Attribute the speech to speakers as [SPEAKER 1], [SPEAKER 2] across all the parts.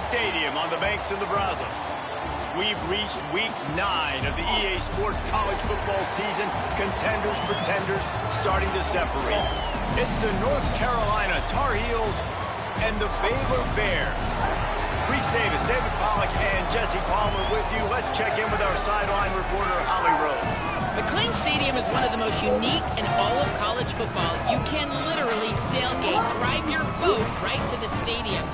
[SPEAKER 1] Stadium on the banks of the Brazos. We've reached week 9 of the EA Sports college football season. Contenders, pretenders, starting to separate. It's the North Carolina Tar Heels and the Baylor Bears. Reese Davis, David Pollack, and Jesse Palmer with you. Let's check in with our sideline reporter, Holly Rowe.
[SPEAKER 2] McLean Stadium is one of the most unique in all of college football. You can literally sailgate, drive your boat right to the stadium.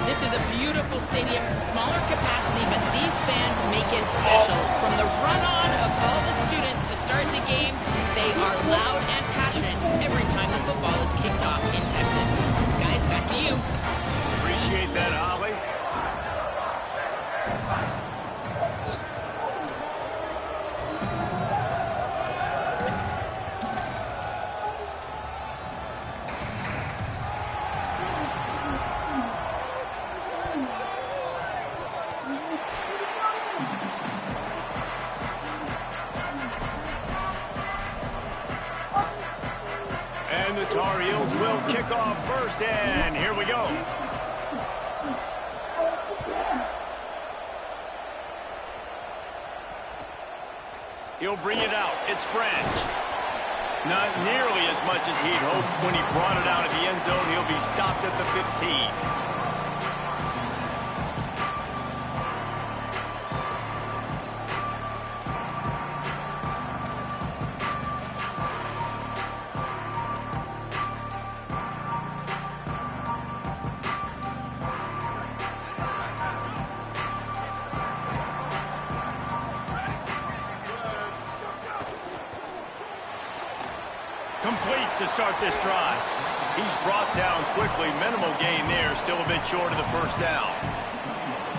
[SPEAKER 2] This is a beautiful stadium, smaller capacity, but these fans make it special. From the run-on of all the students to start the game, they are loud and passionate every time the football is kicked off in Texas. Guys, back to you.
[SPEAKER 1] Appreciate that, Holly. And the Tar Heels will kick off first, and here we go. He'll bring it out. It's Branch. Not nearly as much as he'd hoped when he brought it out of the end zone. He'll be stopped at the 15. Complete to start this drive. He's brought down quickly. Minimal gain there. Still a bit short of the first down.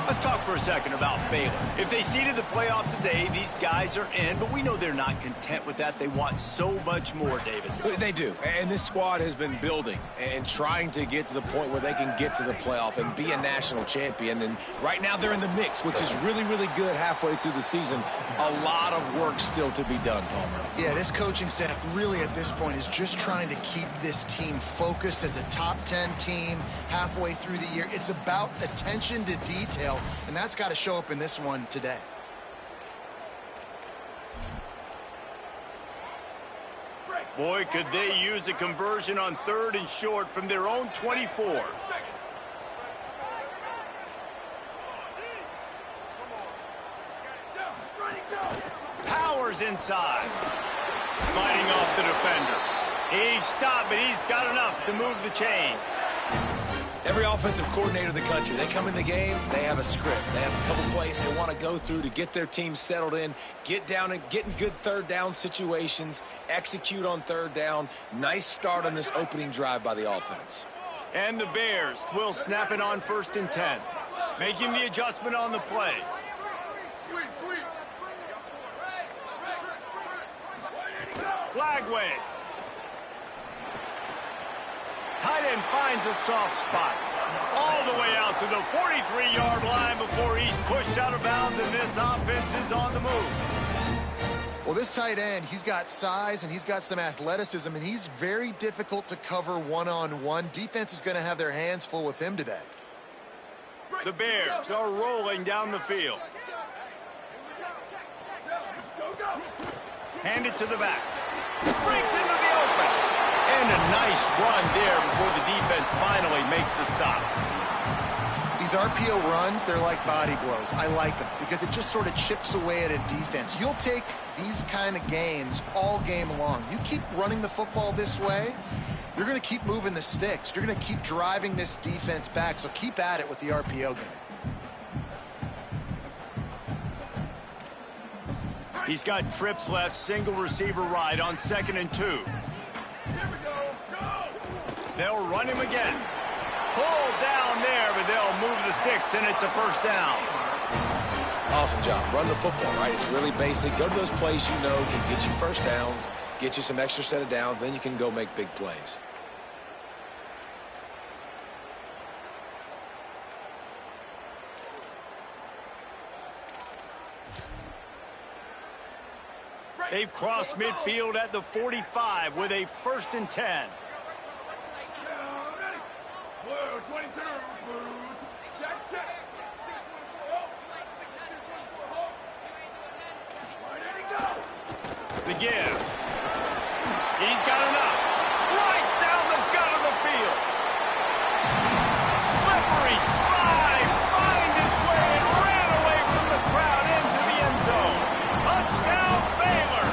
[SPEAKER 1] Let's talk for a second about Baylor. If they seeded the playoff today, these guys are in, but we know they're not content with that. They want so much more, David.
[SPEAKER 3] They do, and this squad has been building and trying to get to the point where they can get to the playoff and be a national champion. And right now they're in the mix, which is really, really good halfway through the season. A lot of work still to be done, Palmer.
[SPEAKER 4] Yeah, this coaching staff really at this point is just trying to keep this team focused as a top 10 team halfway through the year. It's about attention to detail, and that's got to show up in this one today.
[SPEAKER 1] Boy, could they use a conversion on 3rd and short from their own 24. Powers inside. Fighting off the defender. He's stopped, but he's got enough to move the chain.
[SPEAKER 3] Every offensive coordinator in the country, they come in the game, they have a script. They have a couple plays they want to go through to get their team settled in, get down and get in good 3rd down situations, execute on 3rd down. Nice start on this opening drive by the offense.
[SPEAKER 1] And the Bears will snap it on 1st and 10. Making the adjustment on the play. Flag wave. Tight end finds a soft spot. All the way out to the 43-yard line before he's pushed out of bounds, and this offense is on the move.
[SPEAKER 4] Well, this tight end, he's got size and he's got some athleticism, and he's very difficult to cover one-on-one. Defense is going to have their hands full with him today.
[SPEAKER 1] The Bears are rolling down the field. Hand it to the back. Breaks into the open. And a nice run there before the defense finally makes the stop.
[SPEAKER 4] These RPO runs, they're like body blows. I like them because it just sort of chips away at a defense. You'll take these kind of gains all game long. You keep running the football this way, you're going to keep moving the sticks. You're going to keep driving this defense back, so keep at it with the RPO game.
[SPEAKER 1] He's got trips left, single receiver right on 2nd and 2. They'll run him again. Pulled down there, but they'll move the sticks, and it's a 1st down.
[SPEAKER 3] Awesome job. Run the football, right? It's really basic. Go to those plays you know can get you 1st downs, get you some extra set of downs, then you can go make big plays.
[SPEAKER 1] They've crossed midfield at the 45 with a 1st and 10. The give. He's got enough. Right down the gut of the field. Slippery slide. Find his way and ran away from the crowd into the end zone. Touchdown, Baylor.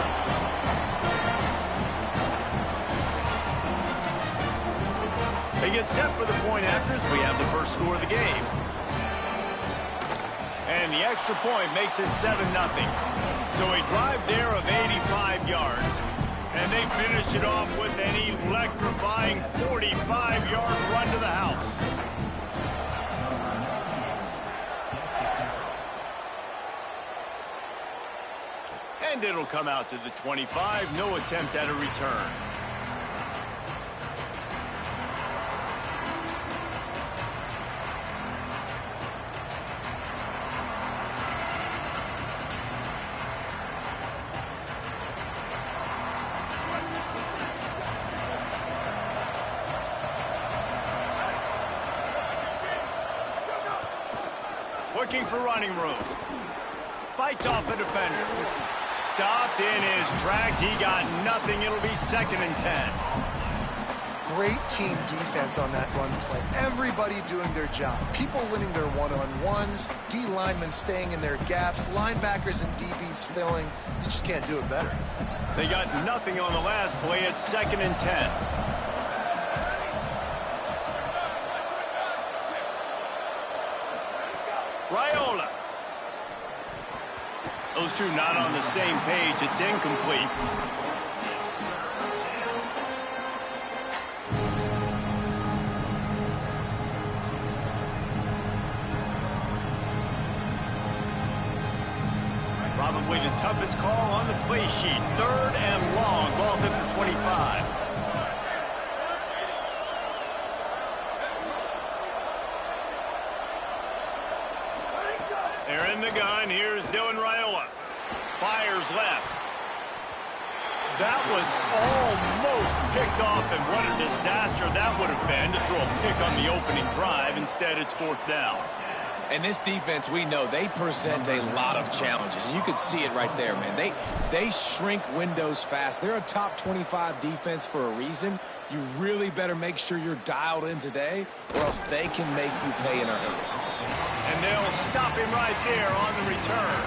[SPEAKER 1] They get set for the point after as we have the first score of the game. And the extra point makes it 7-0. So a drive there of 85 yards. And they finish it off with an electrifying 45-yard run to the house. And it'll come out to the 25. No attempt at a return. Looking for running room. Fights off a defender. Stopped in his tracks. He got nothing. It'll be 2nd and 10.
[SPEAKER 4] Great team defense on that run play. Everybody doing their job. People winning their one-on-ones. D linemen staying in their gaps. Linebackers and DBs filling. You just can't do it better.
[SPEAKER 1] They got nothing on the last play. It's 2nd and 10. Raiola. Those two not on the same page. It's incomplete. Probably the toughest call on the play sheet. 3rd and long. Ball's at the 25. They're in the gun. Here's Dylan Raiola. Fires left. That was almost picked off, and what a disaster that would have been to throw a pick on the opening drive. Instead, it's 4th down.
[SPEAKER 3] And this defense, we know, they present a lot of challenges. And you can see it right there, man. They shrink windows fast. They're a top 25 defense for a reason. You really better make sure you're dialed in today, or else they can make you pay in a hurry.
[SPEAKER 1] And they'll stop him right there on the return.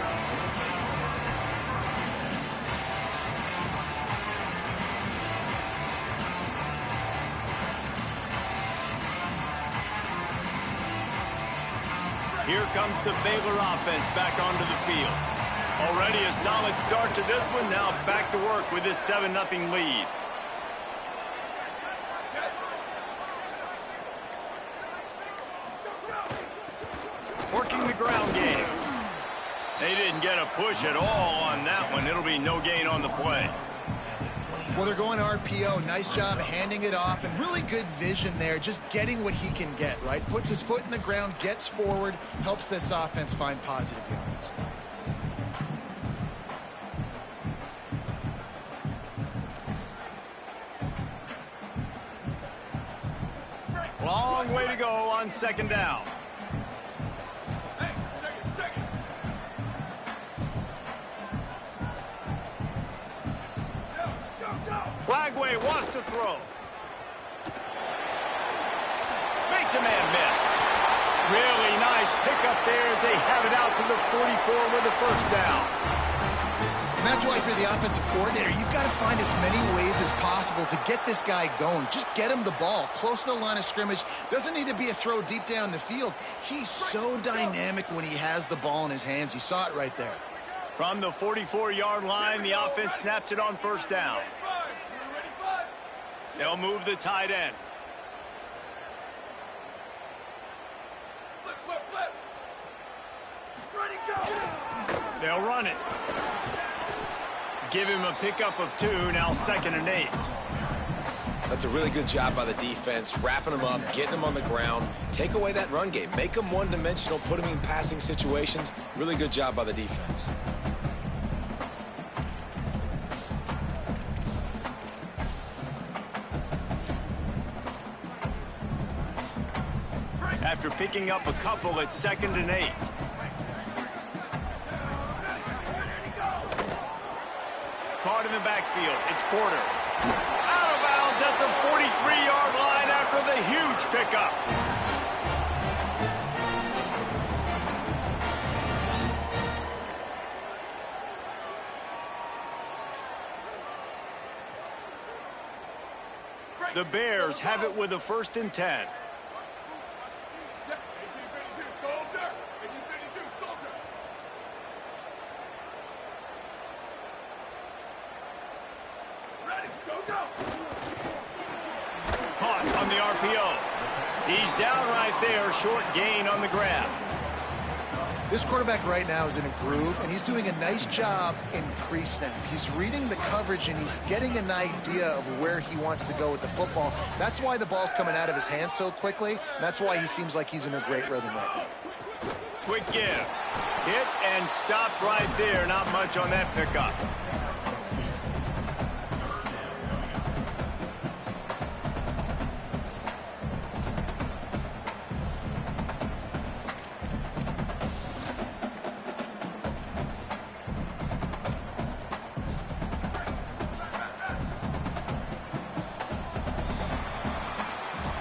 [SPEAKER 1] Here comes the Baylor offense back onto the field. Already a solid start to this one. Now back to work with this 7-0 lead. Working the ground game. They didn't get a push at all on that one. It'll be no gain on the play.
[SPEAKER 4] Well, they're going RPO. Nice job handing it off, and really good vision there, just getting what he can get, right? Puts his foot in the ground, gets forward, helps this offense find positive yards.
[SPEAKER 1] Long way to go on 2nd down. Flagway wants to throw. Makes a man miss. Really nice pickup there as they have it out to the 44 with the 1st down.
[SPEAKER 4] And that's why, if you're the offensive coordinator, you've got to find as many ways as possible to get this guy going. Just get him the ball close to the line of scrimmage. Doesn't need to be a throw deep down the field. He's so dynamic when he has the ball in his hands. You saw it right there.
[SPEAKER 1] From the 44-yard line, the offense snaps it on 1st down. They'll move the tight end. They'll run it. Give him a pickup of 2, now 2nd and 8.
[SPEAKER 3] That's a really good job by the defense, wrapping them up, getting them on the ground. Take away that run game. Make them one-dimensional, put them in passing situations. Really good job by the defense.
[SPEAKER 1] after picking up a couple at 2nd and 8. Caught in the backfield. It's Porter. Out of bounds at the 43-yard line after the huge pickup. The Bears have it with a 1st and 10. Caught on the RPO. He's down right there, short gain on the grab.
[SPEAKER 4] This quarterback right now is in a groove, and he's doing a nice job in pre-snap. He's reading the coverage, and he's getting an idea of where he wants to go with the football. That's why the ball's coming out of his hands so quickly, and that's why he seems like he's in a great rhythm right now.
[SPEAKER 1] Quick give. Hit and stopped right there. Not much on that pickup.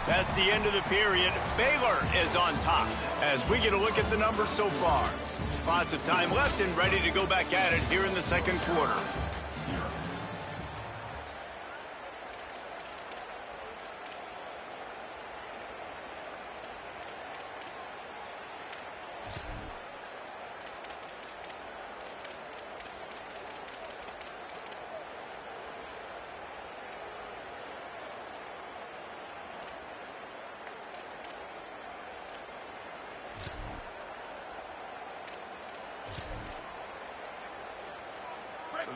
[SPEAKER 1] That's the end of the period. Baylor is on top as we get a look at the numbers so far. Lots of time left and ready to go back at it here in the 2nd quarter.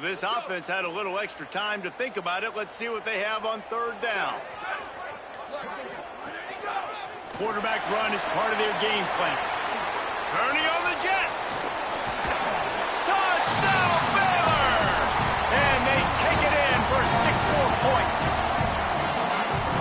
[SPEAKER 1] This offense had a little extra time to think about it. Let's see what they have on 3rd down. Quarterback run is part of their game plan. Kearney on the Jets. Touchdown, Baylor! And they take it in for 6 more points.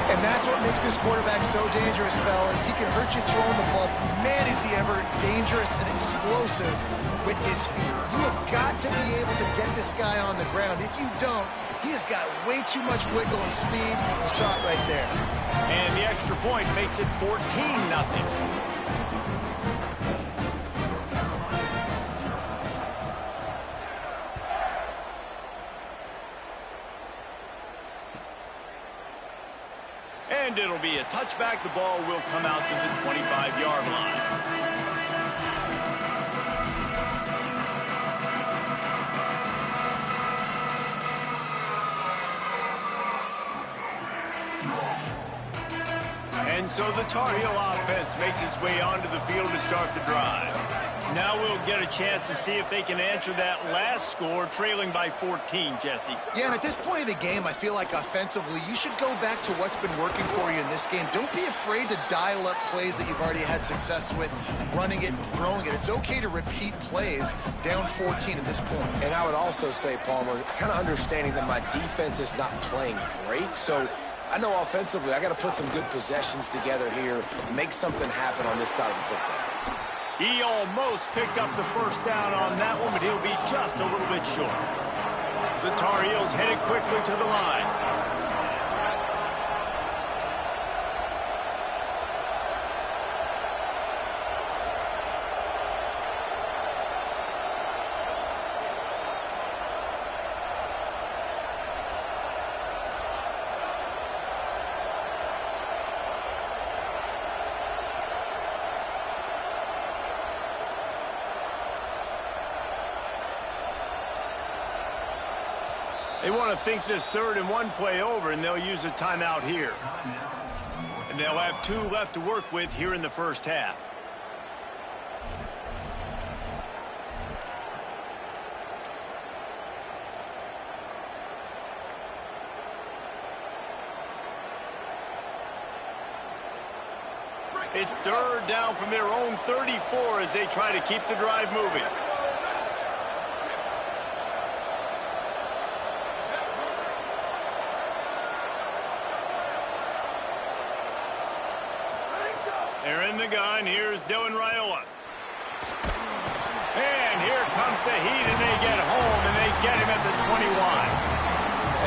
[SPEAKER 4] And that's what makes this quarterback so dangerous, fellas. He can hurt you throwing the ball. Man, is he ever dangerous and explosive with his feet. You have got to be able to get this guy on the ground. If you don't, he has got way too much wiggle and speed. The shot right there.
[SPEAKER 1] And the extra point makes it 14-0. And it'll be a touchback. The ball will come out to the 25-yard line. And so the Tar Heel offense makes its way onto the field to start the drive. Now we'll get a chance to see if they can answer that last score, trailing by 14, Jesse.
[SPEAKER 4] Yeah, and at this point of the game, I feel like offensively, you should go back to what's been working for you in this game. Don't be afraid to dial up plays that you've already had success with, running it and throwing it. It's okay to repeat plays down 14 at this point.
[SPEAKER 3] And I would also say, Palmer, kind of understanding that my defense is not playing great, so I know offensively I got to put some good possessions together here, make something happen on this side of the football.
[SPEAKER 1] He almost picked up the 1st down on that one, but he'll be just a little bit short. The Tar Heels headed quickly to the line. They want to think this 3rd and 1 play over, and they'll use a timeout here. And they'll have 2 left to work with here in the 1st half. It's 3rd down from their own 34 as they try to keep the drive moving. They're in the gun. Here's Dylan Raiola. And here comes the heat, and they get home, and they get him at the 21.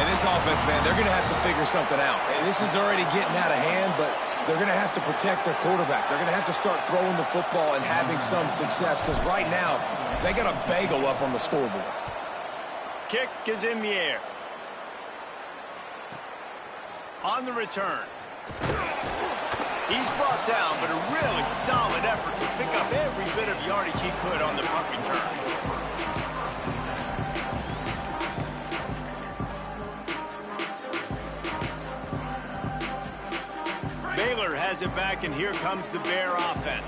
[SPEAKER 3] And this offense, man, they're going to have to figure something out. And this is already getting out of hand, but they're going to have to protect their quarterback. They're going to have to start throwing the football and having some success, because right now, they got a bagel up on the scoreboard.
[SPEAKER 1] Kick is in the air. On the return. He's brought down, but a really solid effort to pick up every bit of yardage he could on the punt return. Baylor has it back, and here comes the Bear offense.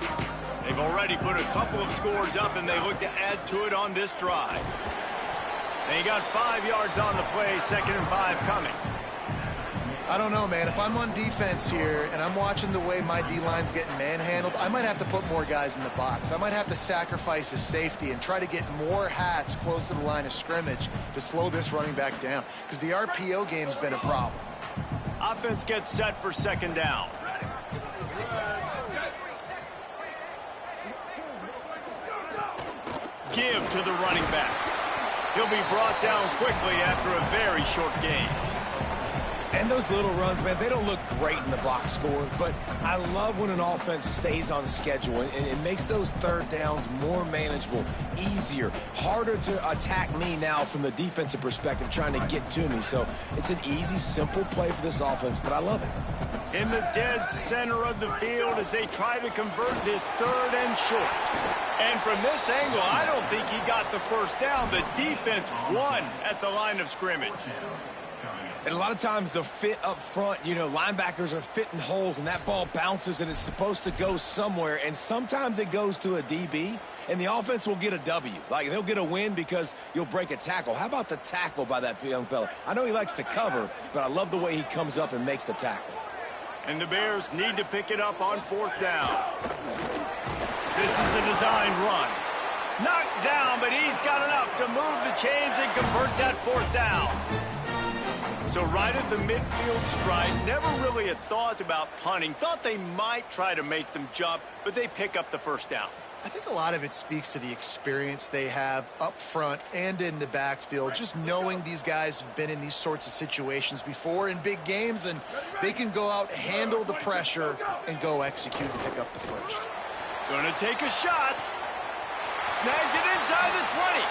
[SPEAKER 1] They've already put a couple of scores up, and they look to add to it on this drive. They got 5 yards on the play, 2nd and 5 coming.
[SPEAKER 4] I don't know, man. If I'm on defense here and I'm watching the way my D-line's getting manhandled, I might have to put more guys in the box. I might have to sacrifice his safety and try to get more hats close to the line of scrimmage to slow this running back down, because the RPO game's been a problem.
[SPEAKER 1] Offense gets set for 2nd down. Give to the running back. He'll be brought down quickly after a very short game.
[SPEAKER 3] And those little runs, man, they don't look great in the box score, but I love when an offense stays on schedule, and it makes those 3rd downs more manageable, easier, harder to attack me now from the defensive perspective, trying to get to me. So it's an easy, simple play for this offense, but I love it.
[SPEAKER 1] In the dead center of the field as they try to convert this 3rd and short. And from this angle, I don't think he got the 1st down. The defense won at the line of scrimmage.
[SPEAKER 3] And a lot of times the fit up front, you know, linebackers are fitting holes, and that ball bounces, and it's supposed to go somewhere. And sometimes it goes to a DB, and the offense will get a W. Like, they'll get a win because you'll break a tackle. How about the tackle by that young fella? I know he likes to cover, but I love the way he comes up and makes the tackle.
[SPEAKER 1] And the Bears need to pick it up on 4th down. This is a designed run. Knocked down, but he's got enough to move the chains and convert that 4th down. So right at the midfield strike, never really a thought about punting. Thought they might try to make them jump, but they pick up the 1st down.
[SPEAKER 4] I think a lot of it speaks to the experience they have up front and in the backfield. Just knowing these guys have been in these sorts of situations before in big games, and they can go out, handle the pressure, and go execute and pick up the 1st.
[SPEAKER 1] Gonna take a shot. Snags it inside the 20.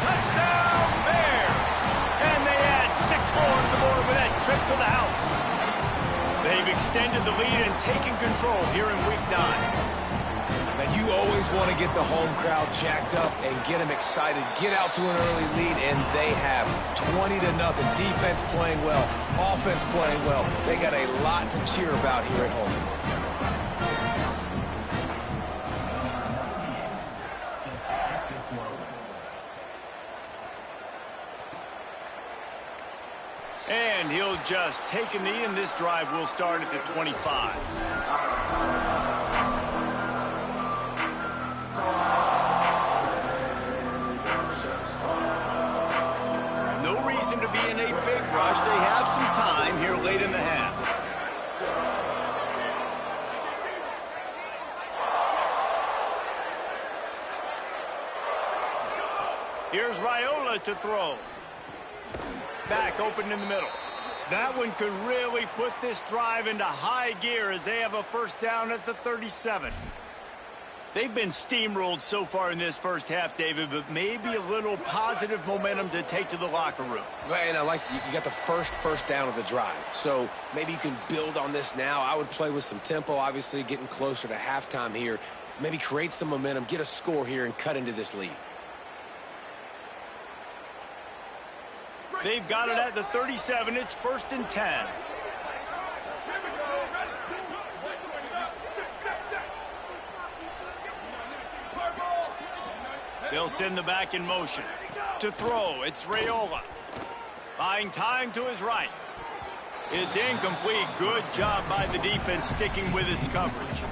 [SPEAKER 1] Touchdown, Bears! And they add 6 more to the board with that trip to the house. They've extended the lead and taken control here in Week 9.
[SPEAKER 3] Now, you always want to get the home crowd jacked up and get them excited. Get out to an early lead, and they have 20-0. Defense playing well, offense playing well. They got a lot to cheer about here at home.
[SPEAKER 1] And he'll just take a knee, and this drive will start at the 25. No reason to be in a big rush. They have some time here late in the half. Here's Raiola to throw. Back open in the middle. That one could really put this drive into high gear as they have a 1st down at the 37. They've been steamrolled so far in this 1st half, David, but maybe a little positive momentum to take to the locker room.
[SPEAKER 3] And I like you got the first down of the drive, so maybe you can build on this now. I would play with some tempo, obviously getting closer to halftime here. Maybe create some momentum, get a score here, and cut into this lead.
[SPEAKER 1] They've got it at the 37. It's 1st and 10. They'll send the back in motion. To throw, it's Raiola. Buying time to his right. It's incomplete. Good job by the defense sticking with its coverage.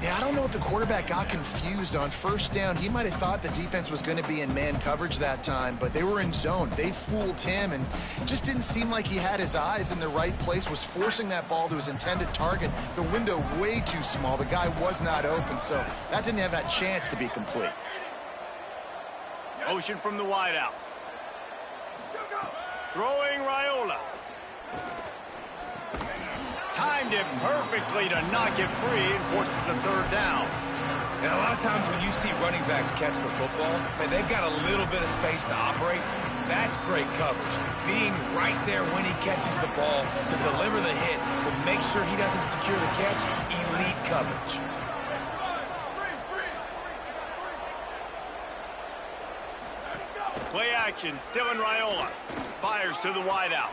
[SPEAKER 4] Yeah, I don't know if the quarterback got confused on first down. He might have thought the defense was going to be in man coverage that time, but they were in zone. They fooled him, and it just didn't seem like he had his eyes in the right place, was forcing that ball to his intended target. The window way too small. The guy was not open, so that didn't have that chance to be complete.
[SPEAKER 1] Motion from the wideout. Throwing Raiola. Timed it perfectly to knock it free and forces the third down.
[SPEAKER 3] And a lot of times when you see running backs catch the football, and they've got a little bit of space to operate, that's great coverage. Being right there when he catches the ball to deliver the hit, to make sure he doesn't secure the catch, elite coverage.
[SPEAKER 1] Play action, Dylan Raiola fires to the wideout.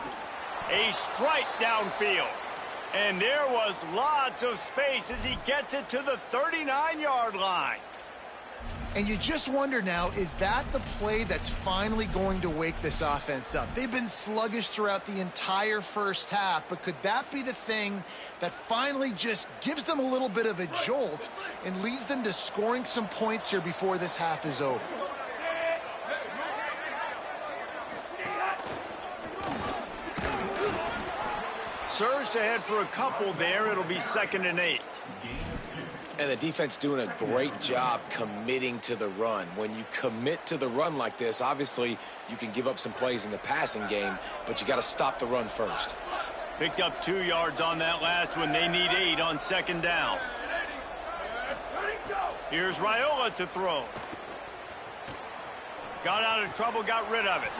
[SPEAKER 1] A strike downfield. And there was lots of space as he gets it to the 39-yard line.
[SPEAKER 4] And you just wonder now, is that the play that's finally going to wake this offense up? They've been sluggish throughout the entire first half, but could that be the thing that finally just gives them a little bit of a jolt and leads them to scoring some points here before this half is over?
[SPEAKER 1] Surged ahead for a couple there. It'll be 2nd and 8.
[SPEAKER 3] And the defense doing a great job committing to the run. When you commit to the run like this, obviously you can give up some plays in the passing game, but you got to stop the run first.
[SPEAKER 1] Picked up 2 yards on that last one. They need 8 on 2nd down. Here's Raiola to throw. Got out of trouble, got rid of it.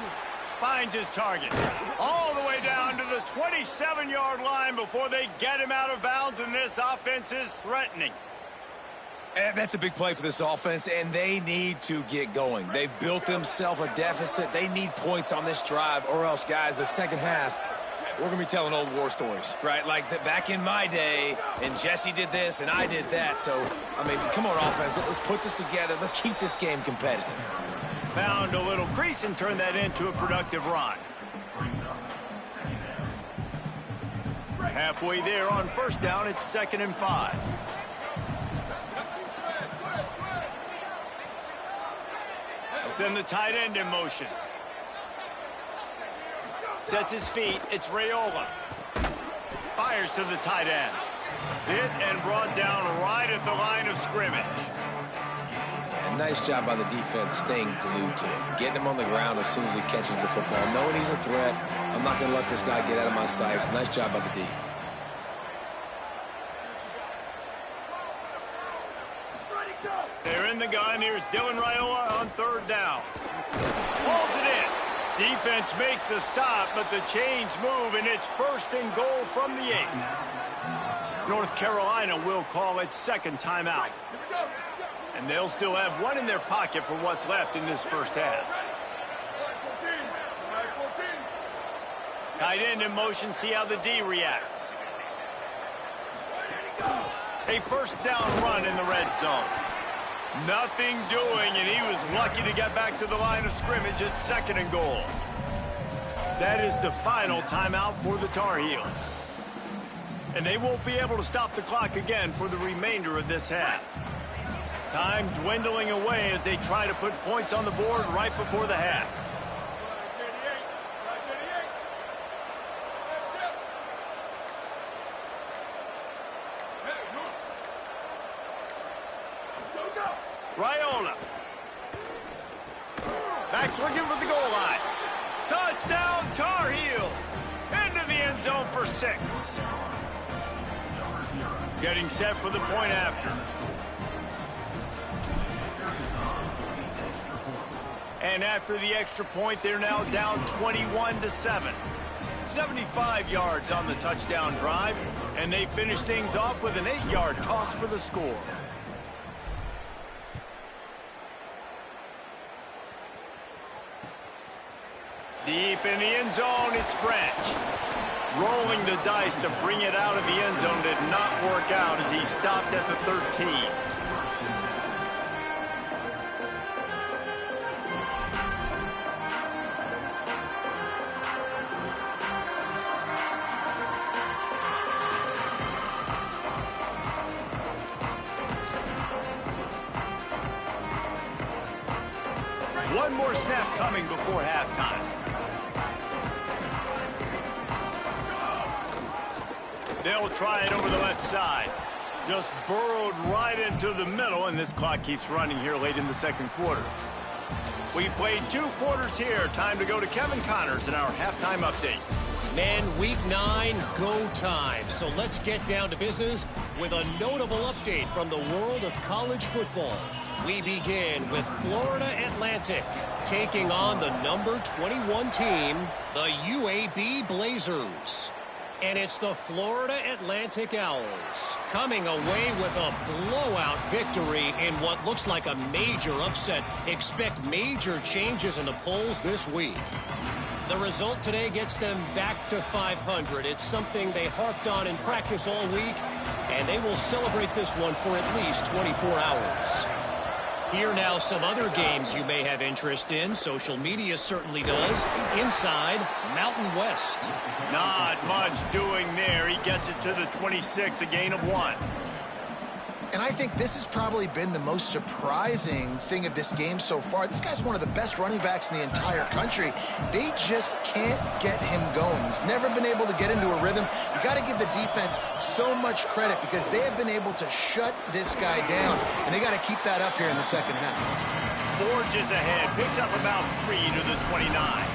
[SPEAKER 1] Finds his target. All the way down to the 27-yard line before they get him out of bounds, and this offense is threatening.
[SPEAKER 3] And that's a big play for this offense, and they need to get going. They've built themselves a deficit. They need points on this drive, or else, guys, the second half, we're going to be telling old war stories, right? Like back in my day, and Jesse did this, and I did that. So, I mean, come on, offense. Let's put this together. Let's keep this game competitive.
[SPEAKER 1] Found a little crease and turned that into a productive run. Halfway there on first down, it's 2nd and 5. They'll send the tight end in motion. Sets his feet, it's Raiola. Fires to the tight end. Hit and brought down right at the line of scrimmage.
[SPEAKER 3] Nice job by the defense staying glued to it. Getting him on the ground as soon as he catches the football. Knowing he's a threat, I'm not going to let this guy get out of my sights. Nice job by the D.
[SPEAKER 1] They're in the gun. Here's Dylan Raiola on 3rd down. Pulls it in. Defense makes a stop, but the chains move, and it's 1st and goal from the 8. North Carolina will call its 2nd timeout. And they'll still have 1 in their pocket for what's left in this first half. Tight end in motion, see how the D reacts. A 1st down run in the red zone. Nothing doing, and he was lucky to get back to the line of scrimmage at 2nd and goal. That is the final timeout for the Tar Heels. And they won't be able to stop the clock again for the remainder of this half. Time dwindling away as they try to put points on the board right before the half. Raiola. Back swinging for the goal line. Touchdown, Tar Heels. Into the end zone for 6. Getting set for the point after. And after the extra point, they're now down 21-7. 75 yards on the touchdown drive, and they finish things off with an 8-yard toss for the score. Deep in the end zone, it's Branch. Rolling the dice to bring it out of the end zone did not work out as he stopped at the 13. One more snap coming before halftime. They'll try it over the left side. Just burrowed right into the middle, and this clock keeps running here late in the second quarter. We've played 2 quarters here. Time to go to Kevin Connors in our halftime update.
[SPEAKER 5] Men, week 9, go time. So let's get down to business with a notable update from the world of college football. We begin with Florida Atlantic taking on the number 21 team, the UAB Blazers. And it's the Florida Atlantic Owls coming away with a blowout victory in what looks like a major upset. Expect major changes in the polls this week. The result today gets them back to 500. It's something they harped on in practice all week, and they will celebrate this one for at least 24 hours. Here now some other games you may have interest in. Social media certainly does. Inside Mountain West.
[SPEAKER 1] Not much doing there. He gets it to the 26, a gain of 1.
[SPEAKER 4] And I think this has probably been the most surprising thing of this game so far. This guy's one of the best running backs in the entire country. They just can't get him going. He's never been able to get into a rhythm. You got to give the defense so much credit because they have been able to shut this guy down, and they got to keep that up here in the second half.
[SPEAKER 1] Forges ahead, picks up about 3 to the 29.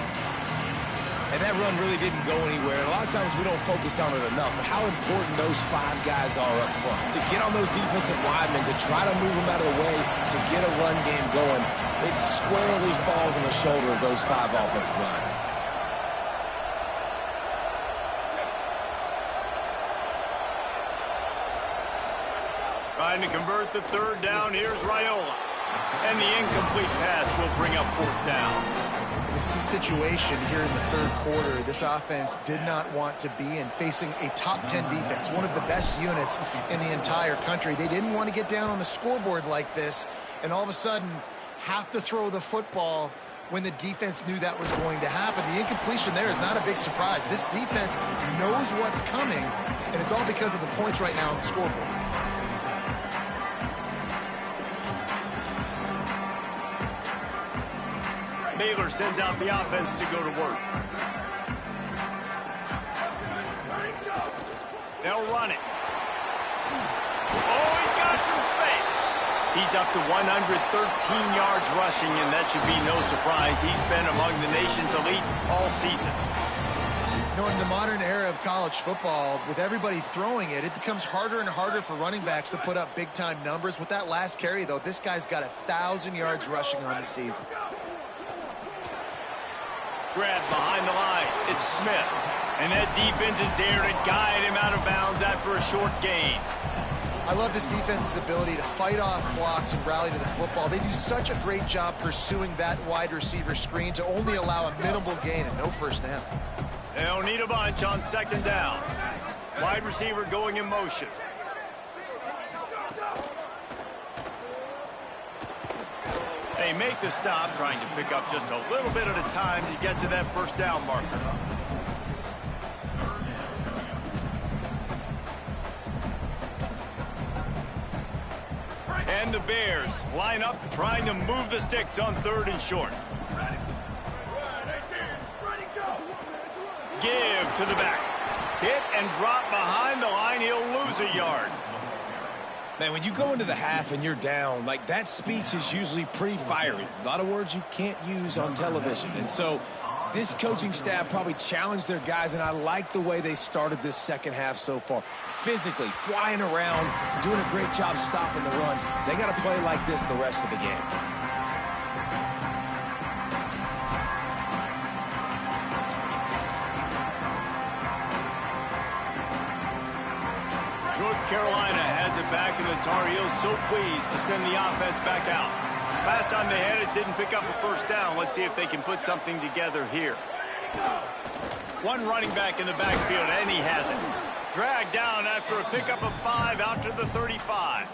[SPEAKER 3] And that run really didn't go anywhere. A lot of times we don't focus on it enough, but how important those 5 guys are up front. To get on those defensive linemen, to try to move them out of the way, to get a run game going, it squarely falls on the shoulder of those 5 offensive linemen.
[SPEAKER 1] Trying to convert the 3rd down. Here's Raiola. And the incomplete pass will bring up 4th down.
[SPEAKER 4] This is a situation here in the 3rd quarter this offense did not want to be in, facing a top 10 defense, one of the best units in the entire country. They didn't want to get down on the scoreboard like this, and all of a sudden have to throw the football when the defense knew that was going to happen. The incompletion there is not a big surprise. This defense knows what's coming, and it's all because of the points right now on the scoreboard.
[SPEAKER 1] Baylor sends out the offense to go to work. They'll run it. Oh, he's got some space. He's up to 113 yards rushing, and that should be no surprise. He's been among the nation's elite all season.
[SPEAKER 4] You know, in the modern era of college football, with everybody throwing it, it becomes harder and harder for running backs to put up big-time numbers. With that last carry, though, this guy's got 1,000 yards rushing on the season.
[SPEAKER 1] Grab behind the line. It's Smith. And that defense is there to guide him out of bounds after a short gain.
[SPEAKER 4] I love this defense's ability to fight off blocks and rally to the football. They do such a great job pursuing that wide receiver screen to only allow a minimal gain and no first down.
[SPEAKER 1] They'll need a bunch on 2nd down. Wide receiver going in motion. They make the stop, trying to pick up just a little bit at a time to get to that 1st down marker. And the Bears line up, trying to move the sticks on 3rd and short. Give to the back. Hit and drop behind the line. He'll lose a yard.
[SPEAKER 3] Man, when you go into the half and you're down, like, that speech is usually pretty fiery. A lot of words you can't use on television. And so this coaching staff probably challenged their guys, and I like the way they started this second half so far. Physically, flying around, doing a great job stopping the run. They got to play like this the rest of the game.
[SPEAKER 1] North Carolina has it back, and the Tar Heels so pleased to send the offense back out. Last time they had it, didn't pick up a 1st down. Let's see if they can put something together here. One running back in the backfield, and he has it. Dragged down after a pickup of 5 out to the 35.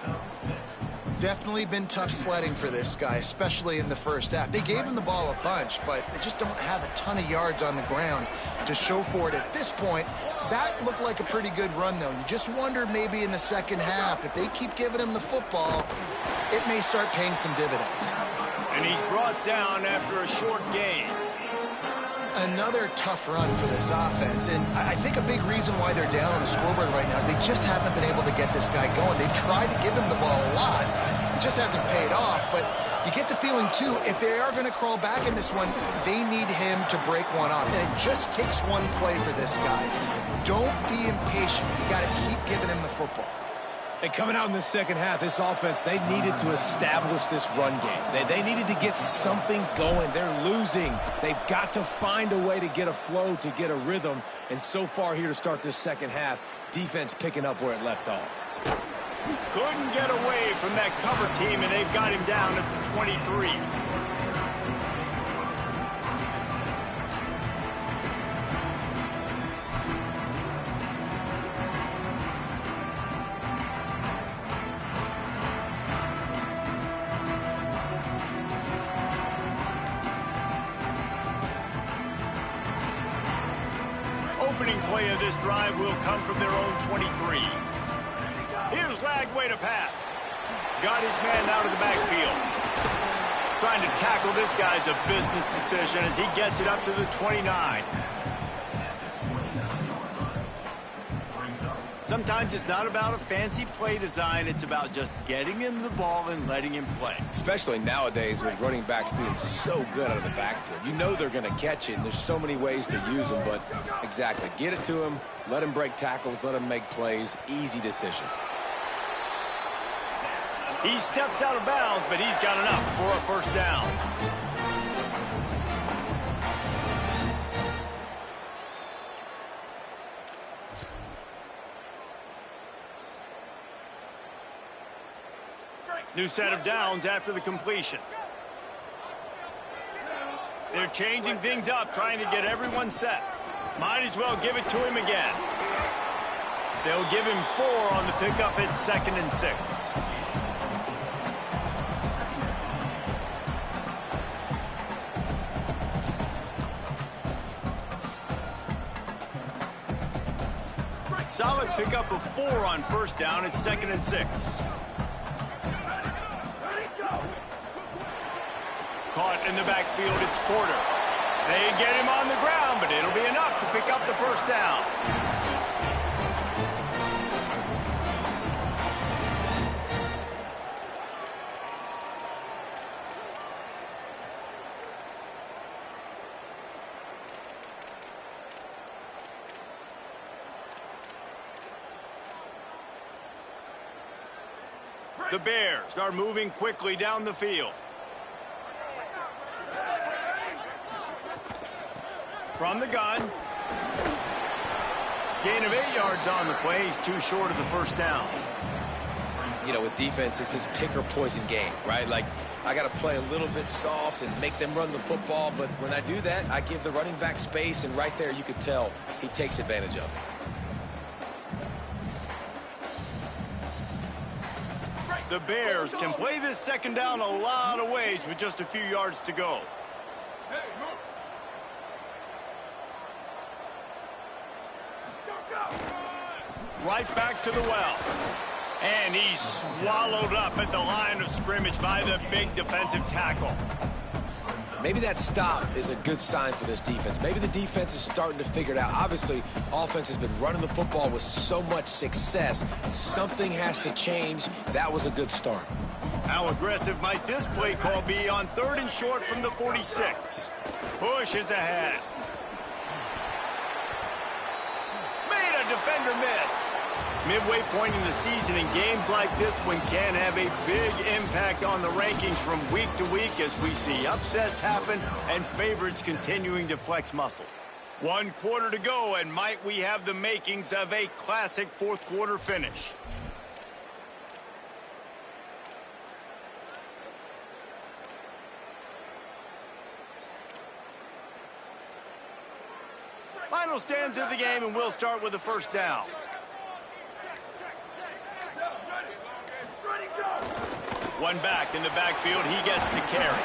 [SPEAKER 4] Definitely been tough sledding for this guy, especially in the first half. They gave him the ball a bunch, but they just don't have a ton of yards on the ground to show for it at this point. That looked like a pretty good run, though. You just wonder maybe in the second half, if they keep giving him the football, it may start paying some dividends.
[SPEAKER 1] And he's brought down after a short gain.
[SPEAKER 4] Another tough run for this offense, and I think a big reason why they're down on the scoreboard right now is they just haven't been able to get this guy going. They've tried to give him the ball a lot. It just hasn't paid off, but you get the feeling, too, if they are going to crawl back in this one, they need him to break one off, and it just takes one play for this guy. Don't be impatient. You got to keep giving him the football.
[SPEAKER 3] And coming out in the second half, this offense, they needed to establish this run game. They needed to get something going. They're losing. They've got to find a way to get a flow, to get a rhythm. And so far here to start this second half, defense picking up where it left off.
[SPEAKER 1] Couldn't get away from that cover team, and they've got him down at the 23. Opening play of this drive will come from their own 23. Here's Lagway to pass. Got his man out of the backfield. Trying to tackle this guy's a business decision as he gets it up to the 29. Sometimes it's not about a fancy play design. It's about just getting him the ball and letting him play.
[SPEAKER 3] Especially nowadays with running backs being so good out of the backfield. You know they're going to catch it, and there's so many ways to use them. But exactly, get it to him, let him break tackles, let him make plays. Easy decision.
[SPEAKER 1] He steps out of bounds, but he's got enough for a first down. New set of downs after the completion. They're changing things up, trying to get everyone set. Might as well give it to him again. They'll give him 4 on the pickup at 2nd and 6. Solid pickup of 4 on first down at 2nd and 6. Caught in the backfield, it's Porter. They get him on the ground, but it'll be enough to pick up the first down. The Bears are moving quickly down the field. From the gun. Gain of 8 yards on the play. He's too short of the first down.
[SPEAKER 3] You know, with defense, it's this pick or poison game, right? Like, I got to play a little bit soft and make them run the football, but when I do that, I give the running back space, and right there you could tell he takes advantage of it.
[SPEAKER 1] The Bears can play this second down a lot of ways with just a few yards to go. Right back to the well. And he's swallowed up at the line of scrimmage by the big defensive tackle.
[SPEAKER 3] Maybe that stop is a good sign for this defense. Maybe the defense is starting to figure it out. Obviously, offense has been running the football with so much success. Something has to change. That was a good start.
[SPEAKER 1] How aggressive might this play call be on 3rd and short from the 46? Push is ahead. Made a defender miss. Midway point in the season, in games like this one can have a big impact on the rankings from week to week as we see upsets happen and favorites continuing to flex muscle. 1 quarter to go, and might we have the makings of a classic 4th quarter finish. Final stands of the game, and we'll start with the first down. One back in the backfield, he gets the carry.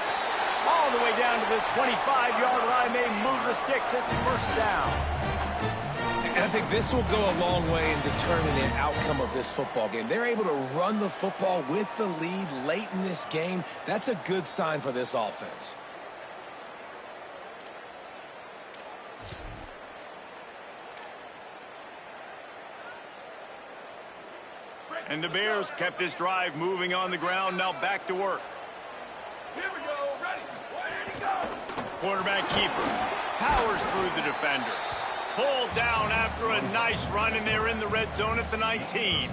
[SPEAKER 1] All the way down to the 25-yard line, they move the sticks at the first down.
[SPEAKER 3] And I think this will go a long way in determining the outcome of this football game. They're able to run the football with the lead late in this game. That's a good sign for this offense.
[SPEAKER 1] And the Bears kept this drive moving on the ground. Now back to work.
[SPEAKER 6] Here we go. Ready. Ready to go.
[SPEAKER 1] Quarterback keeper powers through the defender. Pulled down after a nice run, and they're in the red zone at the 19.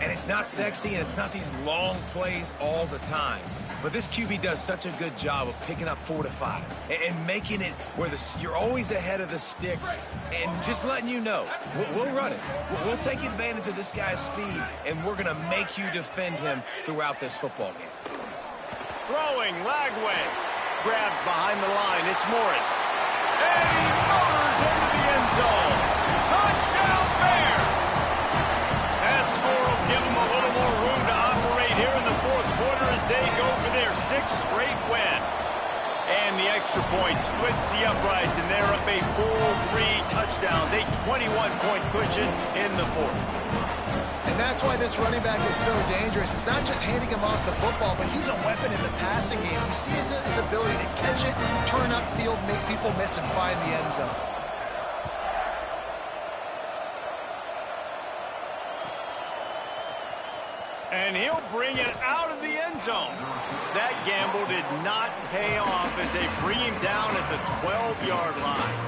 [SPEAKER 3] And it's not sexy, and it's not these long plays all the time. But this QB does such a good job of picking up 4 to 5 and making it where you're always ahead of the sticks and just letting you know, we'll run it. We'll take advantage of this guy's speed, and we're going to make you defend him throughout this football game.
[SPEAKER 1] Throwing, Lagway. Grabbed behind the line. It's Morris. And he motors into the end zone. Touchdown, Bears! That score will give them a little more room to operate here in the fourth quarter as they go for their 6th straight win. And the extra point splits the uprights, and they're up a full 3 touchdowns, a 21-point cushion in the fourth.
[SPEAKER 4] And that's why this running back is so dangerous. It's not just handing him off the football, but he's a weapon in the passing game. You see his ability to catch it, turn upfield, make people miss, and find the end zone.
[SPEAKER 1] And he'll bring it out of the end zone. That gamble did not pay off as they bring him down at the 12-yard line.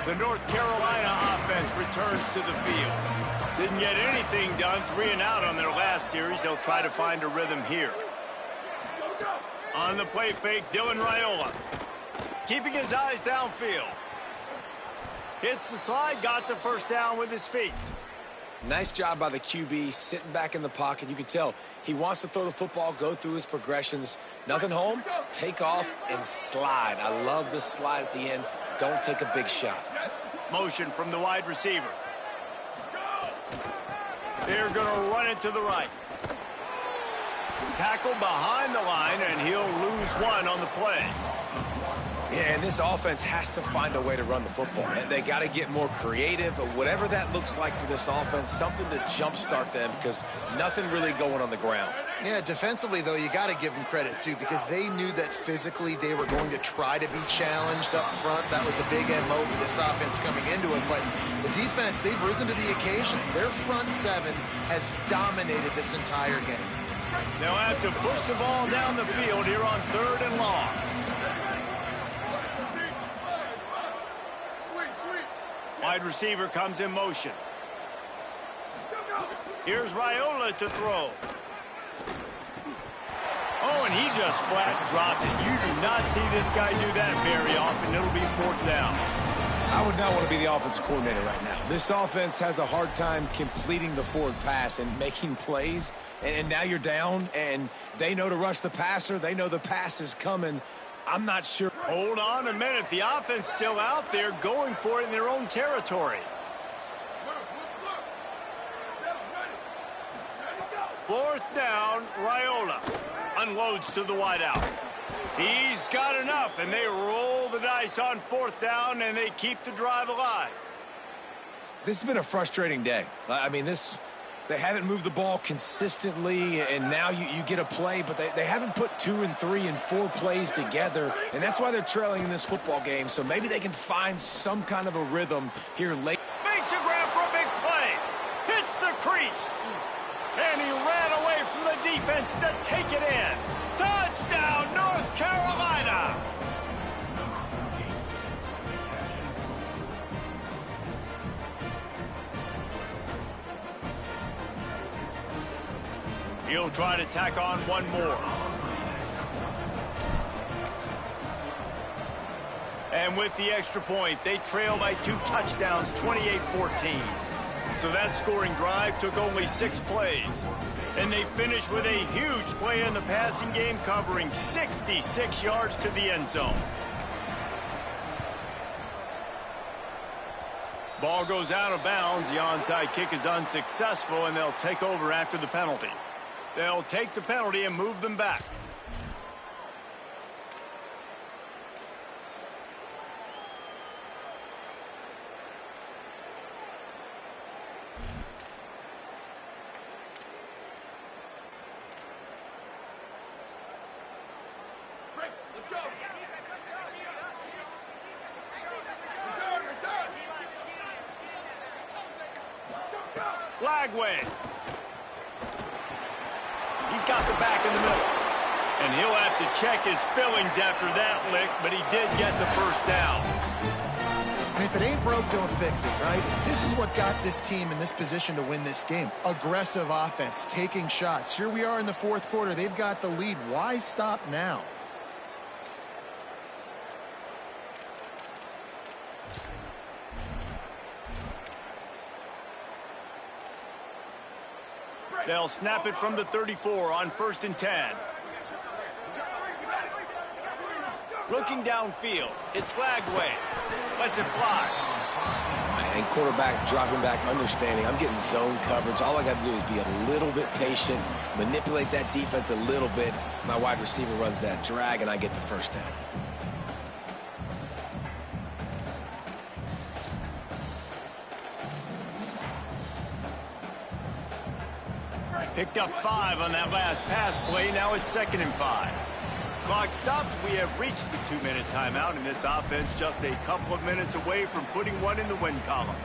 [SPEAKER 1] The North Carolina offense returns to the field. Didn't get anything done, 3 and out on their last series. They'll try to find a rhythm here. On the play fake, Dylan Raiola. Keeping his eyes downfield. Hits the slide, got the first down with his feet.
[SPEAKER 3] Nice job by the QB, sitting back in the pocket. You can tell he wants to throw the football, go through his progressions. Nothing home, take off, and slide. I love the slide at the end. Don't take a big shot.
[SPEAKER 1] Motion from the wide receiver. They're going to run it to the right. Tackle behind the line, and he'll lose 1 on the play.
[SPEAKER 3] Yeah, and this offense has to find a way to run the football. And they got to get more creative, but whatever that looks like for this offense, something to jumpstart them because nothing really going on the ground.
[SPEAKER 4] Yeah, defensively, though, you got to give them credit, too, because they knew that physically they were going to try to be challenged up front. That was a big MO for this offense coming into it. But the defense, they've risen to the occasion. Their front 7 has dominated this entire game.
[SPEAKER 1] They'll have to push the ball down the field here on 3rd and long. Wide receiver comes in motion. Here's Raiola to throw. Oh, and he just flat dropped it. You do not see this guy do that very often. It'll be 4th down.
[SPEAKER 3] I would not want to be the offensive coordinator right now. This offense has a hard time completing the forward pass and making plays. And now you're down, and they know to rush the passer. They know the pass is coming. I'm not sure.
[SPEAKER 1] Hold on a minute. The offense still out there going for it in their own territory. 4th down, Raiola unloads to the wideout. He's got enough, and they roll the dice on 4th down, and they keep the drive alive.
[SPEAKER 3] This has been a frustrating day. I mean, they haven't moved the ball consistently, and now you get a play, but they haven't put 2 and 3 and 4 plays together, and that's why they're trailing in this football game. So maybe they can find some kind of a rhythm here late.
[SPEAKER 1] Makes a grab for a big play. Hits the crease. And he ran away from the defense to take it in. Touchdown, North Carolina. He'll try to tack on 1 more. And with the extra point, they trail by 2 touchdowns, 28-14. So that scoring drive took only 6 plays. And they finished with a huge play in the passing game, covering 66 yards to the end zone. Ball goes out of bounds. The onside kick is unsuccessful, and they'll take over after the penalty. They'll take the penalty and move them back.
[SPEAKER 6] Let's go. Return. Go.
[SPEAKER 1] Flag wave. He's got the back in the middle. And he'll have to check his fillings after that lick, but he did get the first down.
[SPEAKER 4] And if it ain't broke, don't fix it, right? This is what got this team in this position to win this game. Aggressive offense, taking shots. Here we are in the fourth quarter. They've got the lead. Why stop now?
[SPEAKER 1] They'll snap it from the 34 on 1st and 10. Looking downfield, it's Flagway. Lets it fly.
[SPEAKER 3] And quarterback dropping back, understanding I'm getting zone coverage. All I got to do is be a little bit patient, manipulate that defense a little bit. My wide receiver runs that drag, and I get the first down.
[SPEAKER 1] Picked up 5 on that last pass play. Now it's 2nd and 5. Clock stops. We have reached the 2-minute timeout, and this offense just a couple of minutes away from putting one in the win column.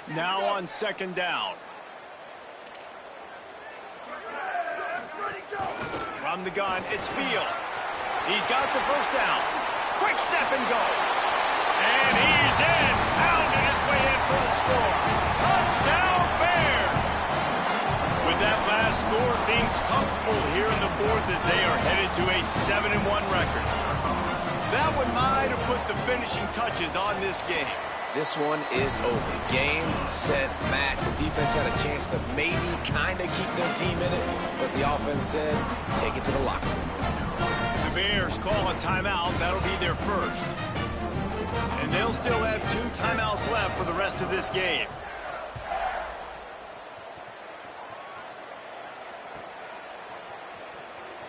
[SPEAKER 1] Now on 2nd down. From the gun, it's Beal. He's got the first down. Quick step and go. And he's in. Pounding his way in for the score. Touchdown, Bears! With that last score, things comfortable here in the fourth as they are headed to a 7-1 record. That one might have put the finishing touches on this game.
[SPEAKER 3] This one is over. Game, set, match. The defense had a chance to maybe kind of keep their team in it, but the offense said, take it to the locker room.
[SPEAKER 1] The Bears call a timeout. That'll be their first. And they'll still have 2 timeouts left for the rest of this game.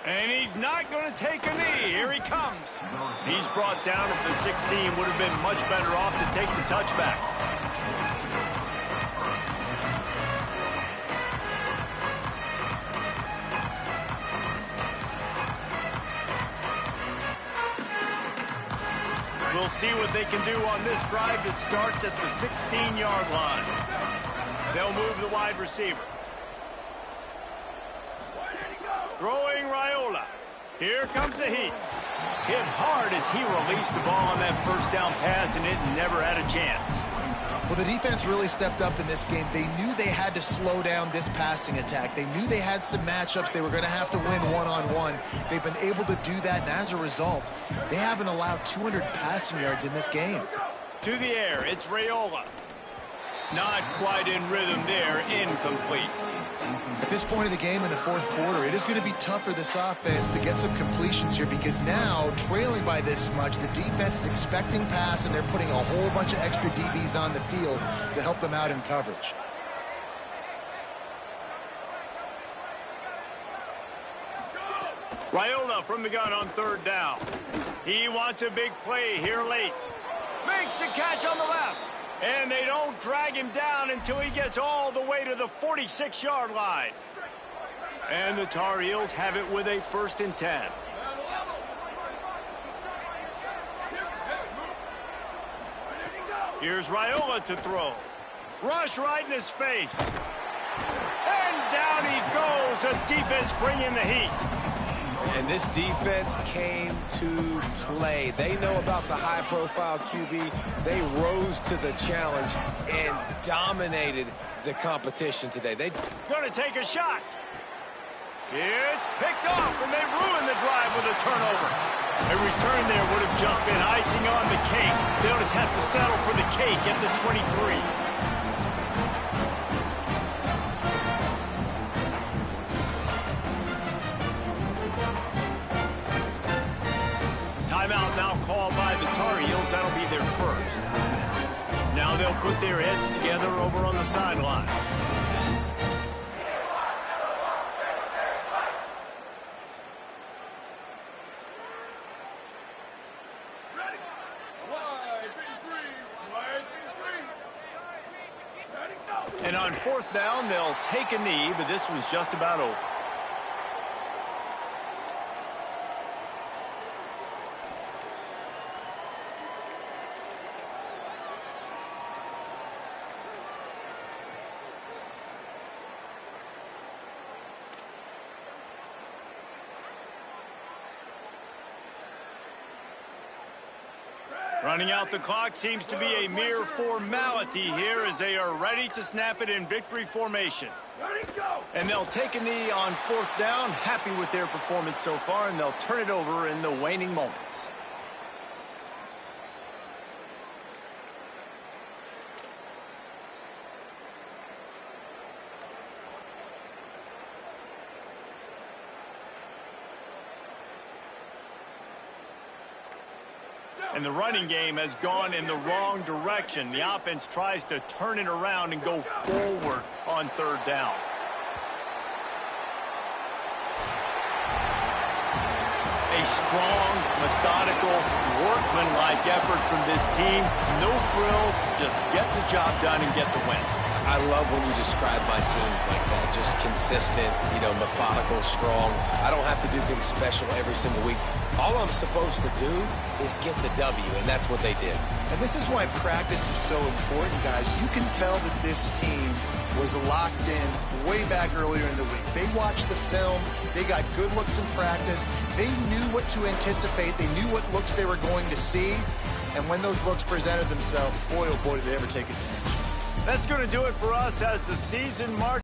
[SPEAKER 1] And he's not going to take a knee. Here he comes. He's brought down at the 16. Would have been much better off to take the touchback. We'll see what they can do on this drive that starts at the 16-yard line. They'll move the wide receiver. Throwing Raiola. Here comes the heat. Hit hard as he released the ball on that first down pass, and it never had a chance.
[SPEAKER 4] Well, the defense really stepped up in this game. They knew they had to slow down this passing attack. They knew they had some matchups they were going to have to win one-on-one. They've been able to do that, and as a result, they haven't allowed 200 passing yards in this game.
[SPEAKER 1] To the air, it's Raiola. Not quite in rhythm there, incomplete.
[SPEAKER 4] At this point of the game in the fourth quarter, it is going to be tough for this offense to get some completions here because now, trailing by this much, the defense is expecting pass, and they're putting a whole bunch of extra DBs on the field to help them out in coverage.
[SPEAKER 1] Raiola from the gun on 3rd down. He wants a big play here late. Makes the catch on the left. And they don't drag him down until he gets all the way to the 46-yard line. And the Tar Heels have it with a 1st and 10. Here's Raiola to throw. Rush right in his face. And down he goes. The defense bringing the heat.
[SPEAKER 3] And this defense came to play. They know about the high-profile QB. They rose to the challenge and dominated the competition today. They're
[SPEAKER 1] going to take a shot. It's picked off, and they ruined the drive with a turnover. A return there would have just been icing on the cake. They'll just have to settle for the cake at the 23. Timeout now called by the Tar Heels. That'll be their first. Now they'll put their heads together over on the sideline.
[SPEAKER 6] Ready? Wide, 3. Wide, 3. Ready, go.
[SPEAKER 1] And on fourth down, they'll take a knee, but this was just about over. Running out the clock seems to be a mere formality here as they are ready to snap it in victory formation.
[SPEAKER 6] Ready, go.
[SPEAKER 1] And they'll take a knee on fourth down, happy with their performance so far, and they'll turn it over in the waning moments. And the running game has gone in the wrong direction. The offense tries to turn it around and go forward on third down. A strong, methodical, workmanlike effort from this team. No frills, just get the job done and get the win.
[SPEAKER 3] I love when you describe my teams like that. Just consistent, methodical, strong. I don't have to do things special every single week. All I'm supposed to do is get the W, and that's what they did.
[SPEAKER 4] And this is why practice is so important, guys. You can tell that this team was locked in way back earlier in the week. They watched the film. They got good looks in practice. They knew what to anticipate. They knew what looks they were going to see. And when those looks presented themselves, boy, oh boy, did they ever take advantage.
[SPEAKER 1] That's going to do it for us as the season marches.